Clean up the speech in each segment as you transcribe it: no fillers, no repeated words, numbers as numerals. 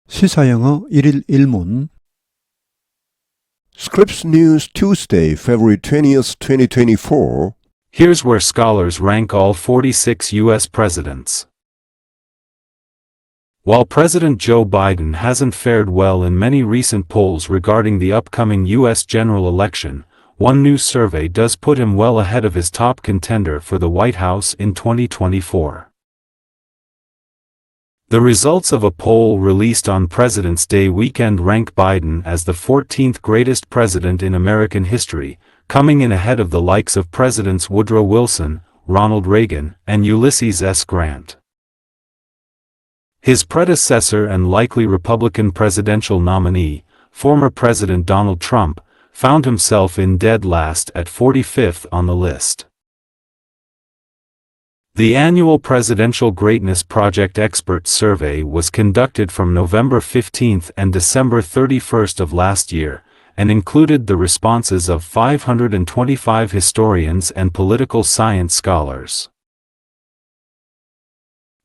시사영어 1일 1문 Scripps News Tuesday, February 20th, 2024. Here's where scholars rank all 46 U.S. presidents. While President Joe Biden hasn't fared well in many recent polls regarding the upcoming U.S. general election, one new survey does put him well ahead of his top contender for the White House in 2024. The results of a poll released on President's Day weekend rank Biden as the 14th greatest president in American history, coming in ahead of the likes of Presidents Woodrow Wilson, Ronald Reagan, and Ulysses S. Grant. His predecessor and likely Republican presidential nominee, former President Donald Trump, found himself in dead last at 45th on the list. The annual Presidential Greatness Project Expert Survey was conducted from November 15 and December 31 of last year, and included the responses of 525 historians and political science scholars.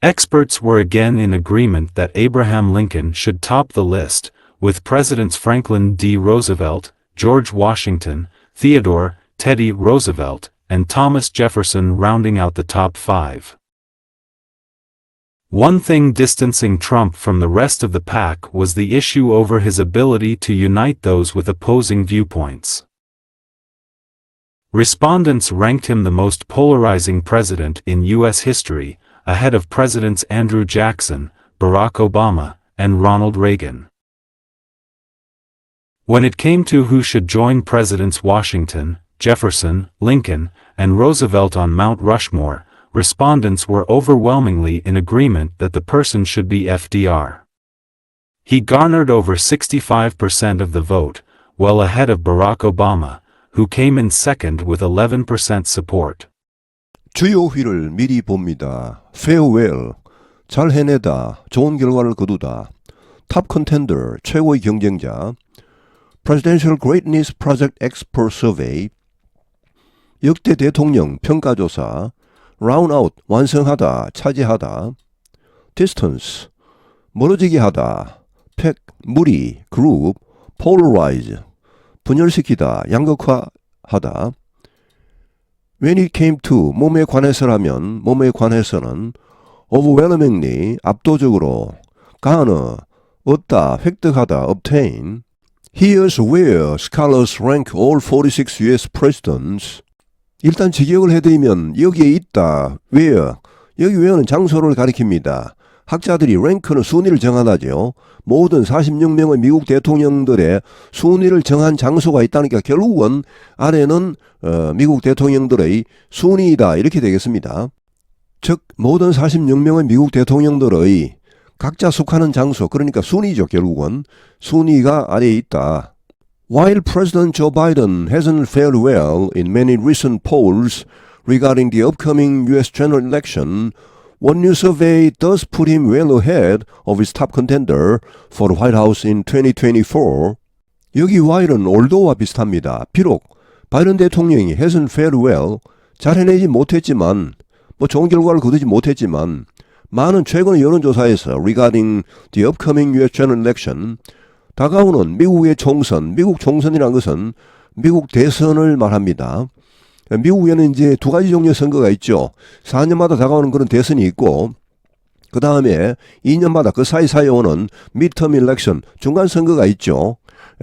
Experts were again in agreement that Abraham Lincoln should top the list, with Presidents Franklin D. Roosevelt, George Washington, Theodore, Teddy Roosevelt, and Thomas Jefferson rounding out the top five. One thing distancing Trump from the rest of the pack was the issue over his ability to unite those with opposing viewpoints. Respondents ranked him the most polarizing president in U.S. history, ahead of Presidents Andrew Jackson, Barack Obama, and Ronald Reagan. When it came to who should join Presidents Washington, Jefferson, Lincoln, and Roosevelt on Mount Rushmore, respondents were overwhelmingly in agreement that the person should be FDR. He garnered over 65% of the vote, well ahead of Barack Obama, who came in second with 11% support. 주요 휘를 미리 봅니다. Farewell, 잘 해내다, 좋은 결과를 거두다. Top contender, 최고의 경쟁자. Presidential Greatness Project Expert Survey, 역대 대통령 평가조사. Round out, 완성하다, 차지하다. Distance, 멀어지게 하다. Pack, 무리, group. Polarize, 분열시키다, 양극화하다. When it came to, 몸에 관해서라면, 몸에 관해서는 overwhelmingly, 압도적으로. garner, 얻다, 획득하다, obtain. Here's where scholars rank all 46 U.S. presidents. 일단 직역을 해드리면 여기에 있다, where, 여기 where는 장소를 가리킵니다. 학자들이 랭크는 순위를 정하다죠. 모든 46명의 미국 대통령들의 순위를 정한 장소가 있다니까 결국은 아래는 미국 대통령들의 순위이다 이렇게 되겠습니다. 즉 모든 46명의 미국 대통령들의 각자 속하는 장소, 그러니까 순위죠. 결국은 순위가 아래에 있다. While President Joe Biden hasn't fared well in many recent polls regarding the upcoming U.S. general election, one new survey does put him well ahead of his top contender for the White House in 2024. 여기 while은 although와 비슷합니다. 비록 바이든 대통령이 hasn't fared well, 잘 해내지 못했지만, 좋은 결과를 거두지 못했지만, 많은 최근의 여론조사에서 regarding the upcoming U.S. general election, 다가오는 미국의 총선, 미국 총선이라는 것은 미국 대선을 말합니다. 미국에는 이제 두 가지 종류의 선거가 있죠. 4년마다 다가오는 그런 대선이 있고, 그 다음에 2년마다 그 사이사이에 오는 midterm election, 중간 선거가 있죠.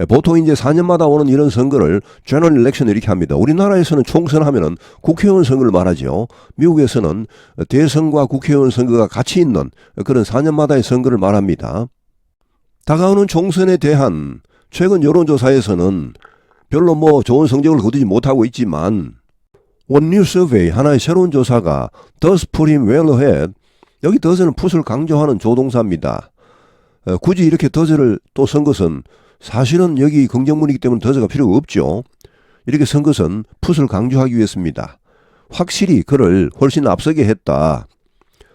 보통 이제 4년마다 오는 이런 선거를 general election 이렇게 합니다. 우리나라에서는 총선 하면은 국회의원 선거를 말하죠. 미국에서는 대선과 국회의원 선거가 같이 있는 그런 4년마다의 선거를 말합니다. 다가오는 총선에 대한 최근 여론조사에서는 별로 좋은 성적을 거두지 못하고 있지만 One new survey, 하나의 새로운 조사가 does put him well ahead. 여기 does는 put을 강조하는 조동사입니다. 굳이 이렇게 does를 또 쓴 것은 사실은 여기 긍정문이기 때문에 does가 필요가 없죠. 이렇게 쓴 것은 put을 강조하기 위해서입니다. 확실히 그를 훨씬 앞서게 했다.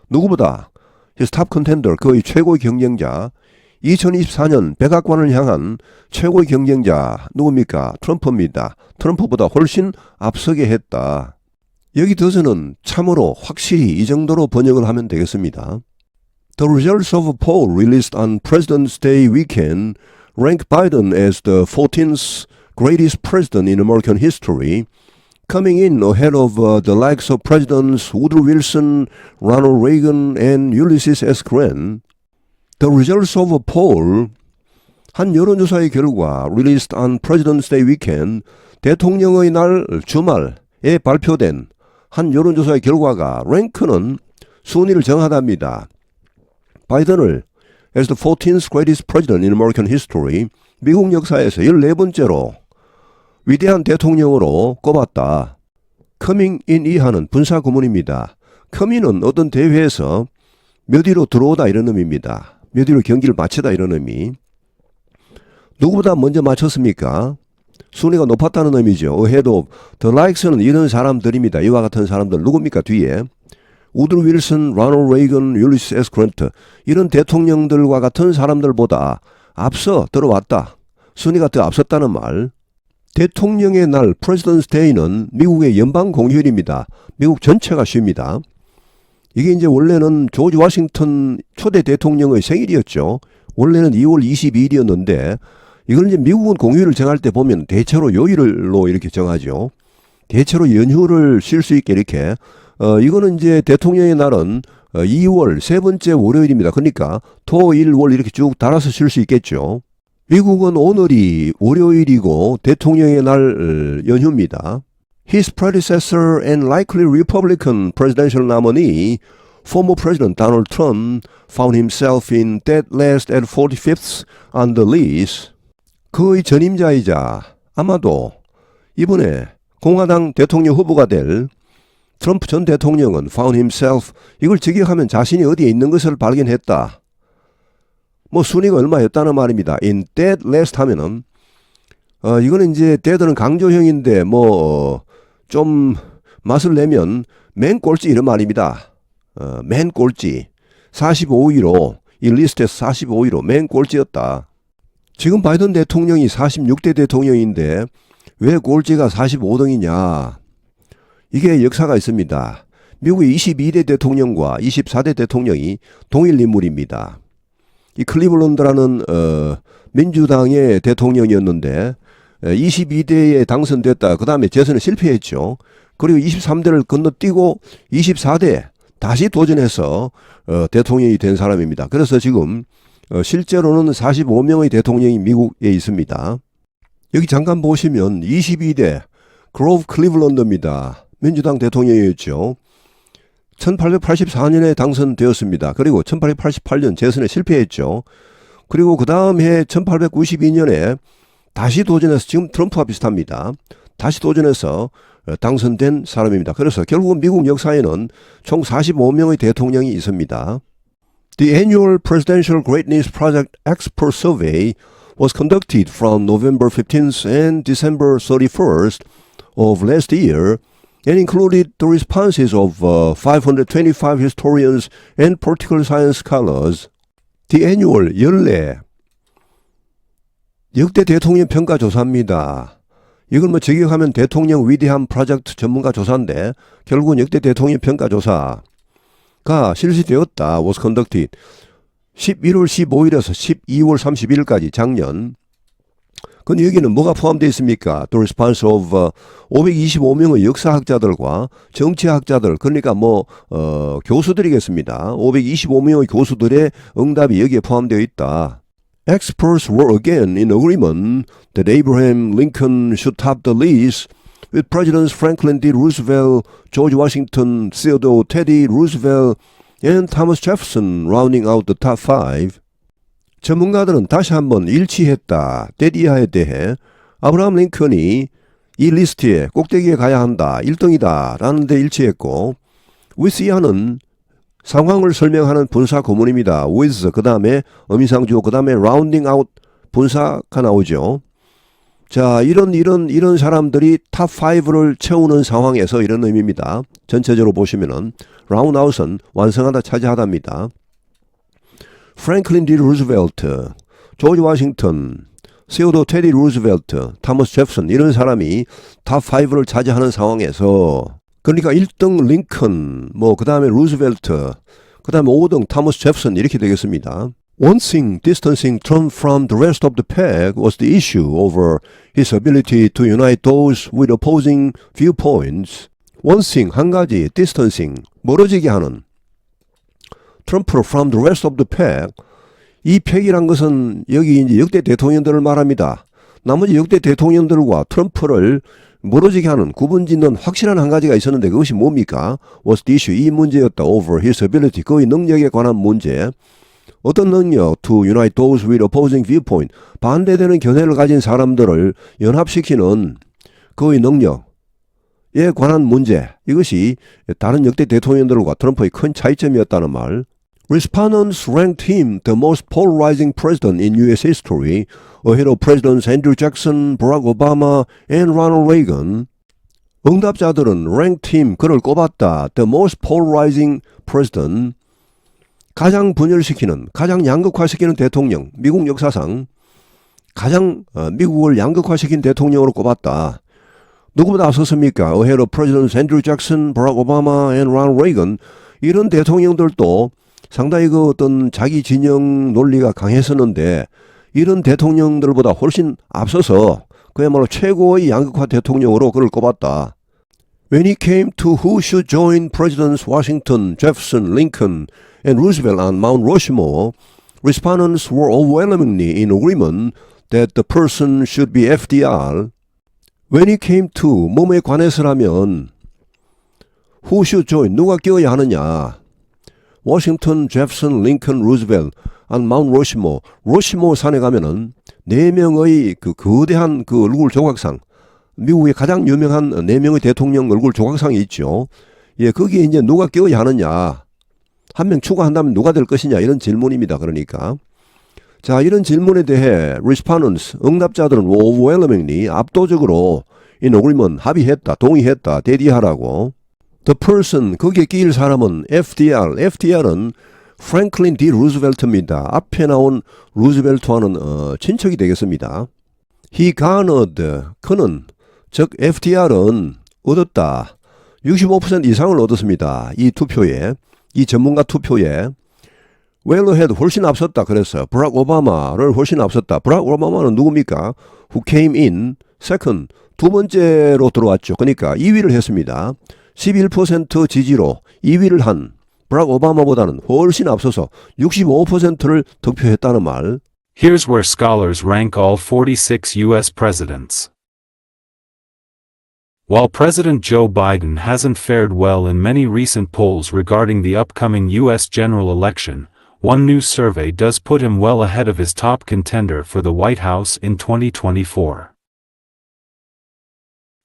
누구보다 his top contender, 그의 최고의 경쟁자, 2024년 백악관을 향한 최고의 경쟁자 누굽니까? 트럼프입니다. 트럼프보다 훨씬 앞서게 했다. 여기 does는 참으로 확실히 이 정도로 번역을 하면 되겠습니다. The results of a poll released on President's Day weekend rank Biden as the 14th greatest president in American history, coming in ahead of the likes of Presidents Woodrow Wilson, Ronald Reagan, and Ulysses S. Grant. The results of a poll, 한 여론조사의 결과 released on President's Day weekend, 대통령의 날 주말에 발표된 한 여론조사의 결과가 랭크는 순위를 정하답니다. 바이든을 as the 14th greatest president in American history, 미국 역사에서 14번째로 위대한 대통령으로 꼽았다. coming in 이하는 분사 구문입니다. come인은 어떤 대회에서 몇 위로 들어오다 이런 의미입니다. 몇 위로 경기를 마치다 이런 의미. 누구보다 먼저 마쳤습니까? 순위가 높았다는 의미죠. ahead of the likes는 이런 사람들입니다. 이와 같은 사람들 누굽니까 뒤에? 우드로 윌슨, 로널드 레이건, 율리스 S. 그랜트 이런 대통령들과 같은 사람들보다 앞서 들어왔다. 순위가 더 앞섰다는 말. 대통령의 날 President's Day는 미국의 연방 공휴일입니다. 미국 전체가 쉽니다. 이게 이제 원래는 조지 워싱턴 초대 대통령의 생일이었죠. 원래는 2월 22일이었는데 이걸 이제 미국은 공휴일을 정할 때 보면 대체로 요일로 이렇게 정하죠. 대체로 연휴를 쉴 수 있게 이렇게 이거는 이제 대통령의 날은 2월 세 번째 월요일입니다. 그러니까 토, 일, 월 이렇게 쭉 달아서 쉴 수 있겠죠. 미국은 오늘이 월요일이고 대통령의 날 연휴입니다. His predecessor and likely Republican presidential nominee, former President Donald Trump, found himself in dead last at 45th on the list. 그의 전임자이자 아마도 이번에 공화당 대통령 후보가 될 트럼프 전 대통령은 found himself, 이걸 직역하면 자신이 어디에 있는 것을 발견했다. 뭐 순위가 얼마였다는 말입니다. in dead last 하면은 이거는 이제 dead는 강조형인데 뭐 좀 맛을 내면 맨 꼴찌 이런 말입니다. 맨 꼴찌 45위로 이 리스트에서 45위로 맨 꼴찌였다. 지금 바이든 대통령이 46대 대통령인데 왜 꼴찌가 45등이냐. 이게 역사가 있습니다. 미국의 22대 대통령과 24대 대통령이 동일 인물입니다. 이 클리블랜드라는 민주당의 대통령이었는데 22대에 당선됐다. 그 다음에 재선에 실패했죠. 그리고 23대를 건너뛰고 24대 다시 도전해서 대통령이 된 사람입니다. 그래서 지금 실제로는 45명의 대통령이 미국에 있습니다. 여기 잠깐 보시면 22대 그로브 클리블랜드입니다. 민주당 대통령이었죠. 1884년에 당선되었습니다. 그리고 1888년 재선에 실패했죠. 그리고 그 다음 해 1892년에 다시 도전해서 지금 트럼프와 비슷합니다. 다시 도전해서 당선된 사람입니다. 그래서 결국은 미국 역사에는 총 45명의 대통령이 있습니다. The annual Presidential Greatness Project Expert Survey was conducted from November 15th and December 31st of last year and included the responses of 525 historians and political science scholars. The annual 연례 역대 대통령 평가 조사입니다. 이걸 뭐 직역하면 대통령 위대한 프로젝트 전문가 조사인데 결국은 역대 대통령 평가 조사가 실시되었다. was conducted 11월 15일에서 12월 31일까지 작년. 근데 여기는 뭐가 포함되어 있습니까? The response of 525명의 역사학자들과 정치학자들, 그러니까 교수들이겠습니다. 525명의 교수들의 응답이 여기에 포함되어 있다. Experts were again in agreement that Abraham Lincoln should top the list, with Presidents Franklin D. Roosevelt, George Washington, Theodore Teddy Roosevelt, and Thomas Jefferson rounding out the top 5. 전문가들은 다시 한번 일치했다. 데디아에 대해 아브라함 링컨이 이 리스트에 꼭대기에 가야 한다. 1등이다. 라는 데 일치했고 with 이하는 상황을 설명하는 분사 구문입니다. with 그 다음에 어미상주어 그 다음에 rounding out 분사가 나오죠. 자, 이런 사람들이 탑 5를 채우는 상황에서 이런 의미입니다. 전체적으로 보시면은 round out은 완성하다 차지하다입니다. 프랭클린 D. 루즈벨트, 조지 워싱턴, 세오도 테디 루즈벨트, 토머스 제프슨 이런 사람이 탑 5를 차지하는 상황에서 그러니까 1등 링컨, 그 다음에 루즈벨트, 그 다음에 5등 타머스 제프슨 이렇게 되겠습니다. One thing distancing Trump from the rest of the pack was the issue over his ability to unite those with opposing viewpoints. One thing, 한 가지, distancing, 멀어지게 하는 트럼프를 from the rest of the pack. 이 팩이란 것은 여기 이제 역대 대통령들을 말합니다. 나머지 역대 대통령들과 트럼프를 멀어지게 하는 구분짓는 확실한 한 가지가 있었는데 그것이 뭡니까? Was the issue, 이 문제였다. Over his ability, 그의 능력에 관한 문제. 어떤 능력? To unite those with opposing viewpoint. 반대되는 견해를 가진 사람들을 연합시키는 그의 능력에 관한 문제. 이것이 다른 역대 대통령들과 트럼프의 큰 차이점이었다는 말. Respondents ranked him the most polarizing president in U.S. history, ahead of Presidents Andrew Jackson, Barack Obama, and Ronald Reagan. 응답자들은 ranked him, 그를 꼽았다. The most polarizing president. 가장 분열시키는, 가장 양극화시키는 대통령, 미국 역사상 가장 미국을 양극화시킨 대통령으로 꼽았다. 누구보다 앞섰습니까? Ahead of Presidents Andrew Jackson, Barack Obama, and Ronald Reagan. 이런 대통령들도 상당히 그 어떤 자기 진영 논리가 강했었는데 이런 대통령들보다 훨씬 앞서서 그야말로 최고의 양극화 대통령으로 그를 꼽았다. When it came to who should join Presidents Washington, Jefferson, Lincoln, and Roosevelt on Mount Rushmore, respondents were overwhelmingly in agreement that the person should be FDR. When it came to 뭐뭐에 관해서라면 who should join, 누가 끼어야 하느냐. 워싱턴, 제프슨, 링컨, 루즈벨트 on Mount Rushmore. 러시모 산에 가면은 4명의 그 거대한 그 얼굴 조각상, 미국의 가장 유명한 4명의 대통령 얼굴 조각상이 있죠. 예, 거기에 이제 누가 끼어야 하느냐. 한 명 추가한다면 누가 될 것이냐 이런 질문입니다. 그러니까 자, 이런 질문에 대해 respondents, 응답자들은 overwhelmingly, 압도적으로 in agreement, 합의했다, 동의했다, 대디하라고. The person, 거기에 끼일 사람은 FDR, FDR은 프랭클린 D. 루즈벨트입니다. 앞에 나온 루즈벨트와는 친척이 되겠습니다. He garnered, 그는, 즉 FDR은 얻었다. 65% 이상을 얻었습니다. 이 투표에, 이 전문가 투표에. well ahead, 훨씬 앞섰다 그랬어요. 브락 오바마를 훨씬 앞섰다. 브락 오바마는 누굽니까? Who came in second, 두 번째로 들어왔죠. 그러니까 2위를 했습니다. 11% 지지로 2위를 한 브락 오바마보다는 훨씬 앞서서 65%를 득표했다는 말. Here's where scholars rank all 46 U.S. presidents. While President Joe Biden hasn't fared well in many recent polls regarding the upcoming U.S. general election, one new survey does put him well ahead of his top contender for the White House in 2024.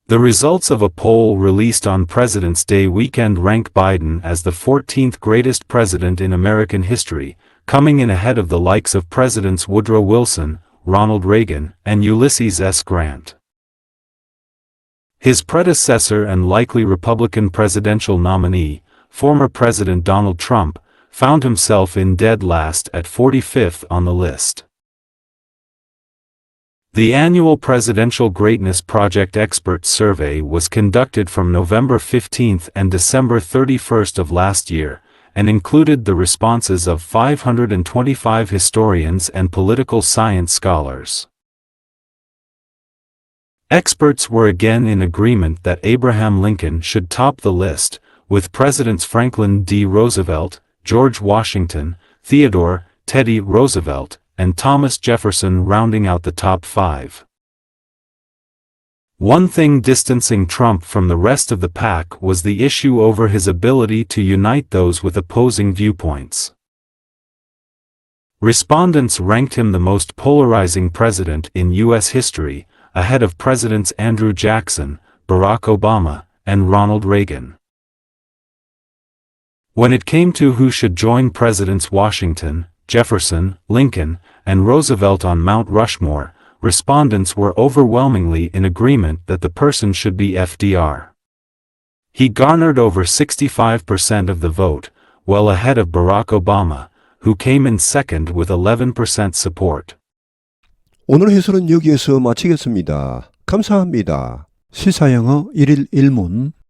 The results of a poll released on President's Day weekend rank Biden as the 14th greatest president in American history, coming in ahead of the likes of Presidents Woodrow Wilson, Ronald Reagan, and Ulysses S. Grant. His predecessor and likely Republican presidential nominee, former President Donald Trump, found himself in dead last at 45th on the list. The annual Presidential Greatness Project Expert Survey was conducted from November 15th and December 31st of last year, and included the responses of 525 historians and political science scholars. Experts were again in agreement that Abraham Lincoln should top the list, with Presidents Franklin D. Roosevelt, George Washington, Theodore, Teddy Roosevelt, and Thomas Jefferson rounding out the top 5. One thing distancing Trump from the rest of the pack was the issue over his ability to unite those with opposing viewpoints. Respondents ranked him the most polarizing president in U.S. history, ahead of Presidents Andrew Jackson, Barack Obama, and Ronald Reagan. When it came to who should join Presidents Washington, Jefferson, Lincoln, and Roosevelt on Mount Rushmore, respondents were overwhelmingly in agreement that the person should be FDR. He garnered over 65% of the vote, well ahead of Barack Obama, who came in second with 11% support. 오늘 해설은 여기에서 마치겠습니다. 감사합니다. 시사영어 1일 1문